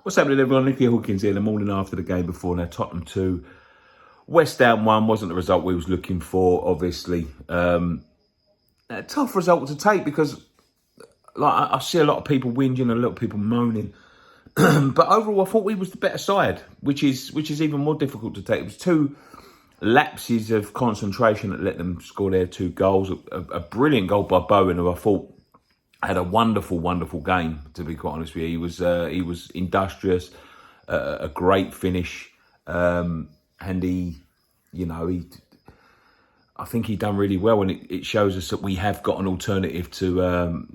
What's happening, everyone? Nicky Hawkins here. The morning after the game before. Now, Tottenham 2, West Ham 1 wasn't the result we was looking for, obviously. A tough result to take because I see a lot of people whinging and a lot of people moaning. But overall, I thought we was the better side, which is even more difficult to take. It was two lapses of concentration that let them score their 2 goals. A brilliant goal by Bowen, who I thought had a wonderful, wonderful game, to be quite honest with you. He was industrious, a great finish, and I think he done really well, and it shows us that we have got an alternative to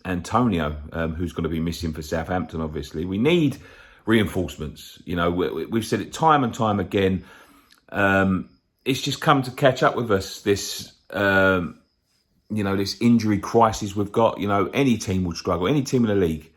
Antonio, who's going to be missing for Southampton. Obviously, we need reinforcements. We've said it time and time again. It's just come to catch up with us. This injury crisis we've got. Any team would struggle. Any team in the league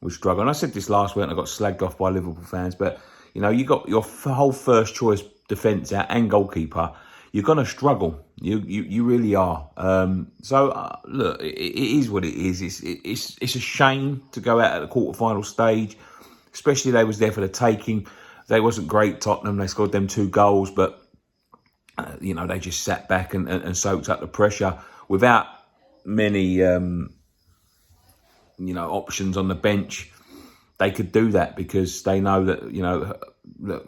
would struggle. And I said this last week, and I got slagged off by Liverpool fans. But you got your whole first choice defence out and goalkeeper. You're gonna struggle. You really are. Look, it is what it is. It's a shame to go out at the quarter-final stage, especially they was there for the taking. They wasn't great, Tottenham. They scored them 2 goals, but they just sat back and soaked up the pressure without many options on the bench. They could do that because they know that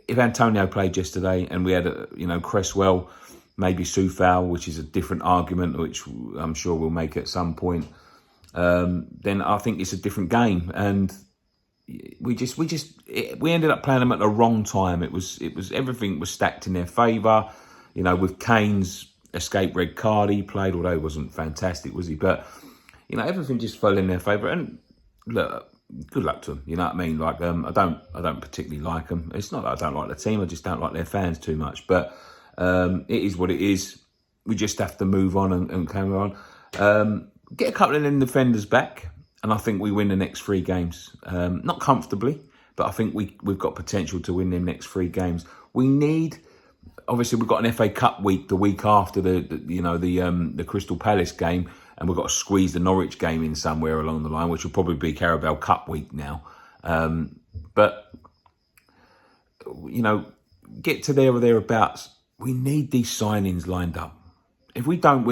if Antonio played yesterday and we had Cresswell, maybe Soufal, which is a different argument, which I'm sure we'll make at some point, then I think it's a different game. And we ended up playing them at the wrong time. It was everything was stacked in their favour. With Kane's escape red card, he played, although he wasn't fantastic, was he? But everything just fell in their favour. And look, good luck to them. You know what I mean? Like, I don't particularly like them. It's not that I don't like the team. I just don't like their fans too much. But it is what it is. We just have to move on and carry on. Get a couple of them defenders back, and I think we win the next 3 games. Not comfortably, but I think we've got potential to win them next 3 games. We need. Obviously, we've got an FA Cup week the week after the Crystal Palace game, and we've got to squeeze the Norwich game in somewhere along the line, which will probably be Carabao Cup week now. But get to there or thereabouts. We need these signings lined up. If we don't,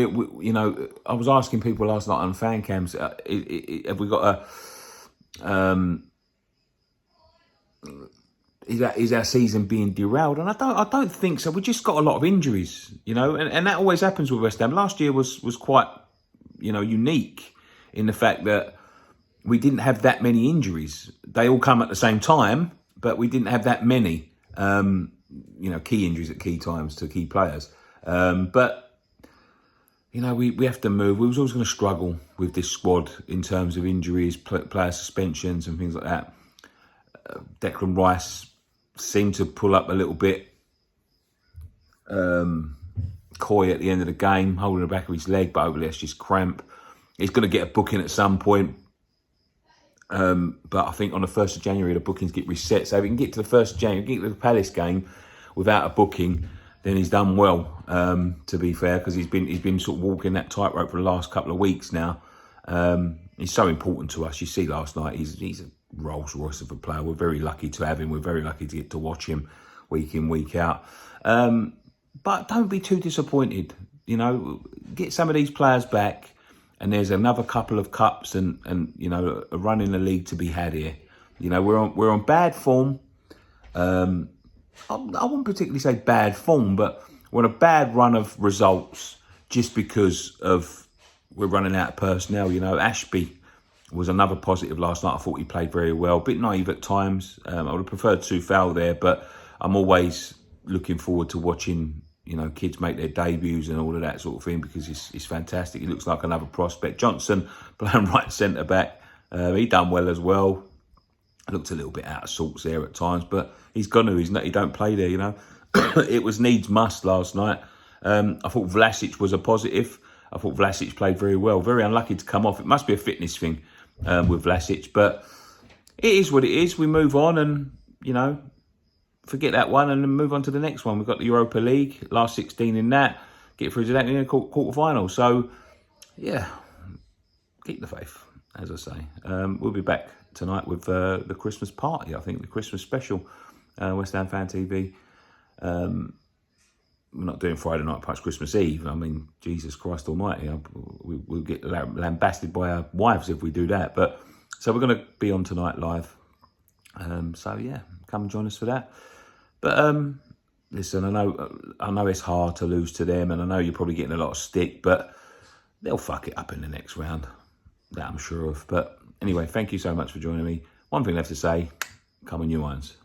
I was asking people last night on fan cams, have we got is our season being derailed? And I don't think so. We just got a lot of injuries, and that always happens with West Ham. Last year was quite, unique in the fact that we didn't have that many injuries. They all come at the same time, but we didn't have that many, key injuries at key times to key players. But we have to move. We was always going to struggle with this squad in terms of injuries, player suspensions and things like that. Declan Rice seemed to pull up a little bit coy at the end of the game, holding the back of his leg, but hopefully that's just cramp. He's going to get a booking at some point. But I think on the 1st of January, the bookings get reset. So if we can get to the 1st of January, get to the Palace game without a booking, then he's done well, to be fair, because he's been sort of walking that tightrope for the last couple of weeks now. He's so important to us. You see last night, he's a Rolls Royce of a player. We're very lucky to have him. We're very lucky to get to watch him week in, week out. But don't be too disappointed. Get some of these players back, and there's another couple of cups and a run in the league to be had here. We're on bad form. I wouldn't particularly say bad form, but we're on a bad run of results just because of we're running out of personnel. Ashby was another positive last night. I thought he played very well. A bit naive at times. I would have preferred Soufal there, but I'm always looking forward to watching kids make their debuts and all of that sort of thing because he's fantastic. He looks like another prospect. Johnson playing right centre back. He done well as well. Looked a little bit out of sorts there at times, but he's gone to. He don't play there. It was needs must last night. I thought Vlasic was a positive. I thought Vlasic played very well. Very unlucky to come off. It must be a fitness thing with Vlasic, but it is what it is. We move on and, forget that one and then move on to the next one. We've got the Europa League, last 16 in that. Get through to that in the quarter-final. So, yeah, keep the faith. as I say. We'll be back tonight with the Christmas party, I think, the Christmas special, West Ham Fan TV. We're not doing Friday night punch Christmas Eve. I mean, Jesus Christ Almighty, we'll get lambasted by our wives if we do that. But so we're going to be on tonight live. So yeah, come and join us for that. But listen, I know it's hard to lose to them, and I know you're probably getting a lot of stick, but they'll fuck it up in the next round. That I'm sure of. But anyway, thank you so much for joining me. One thing left to say: come on, you irons.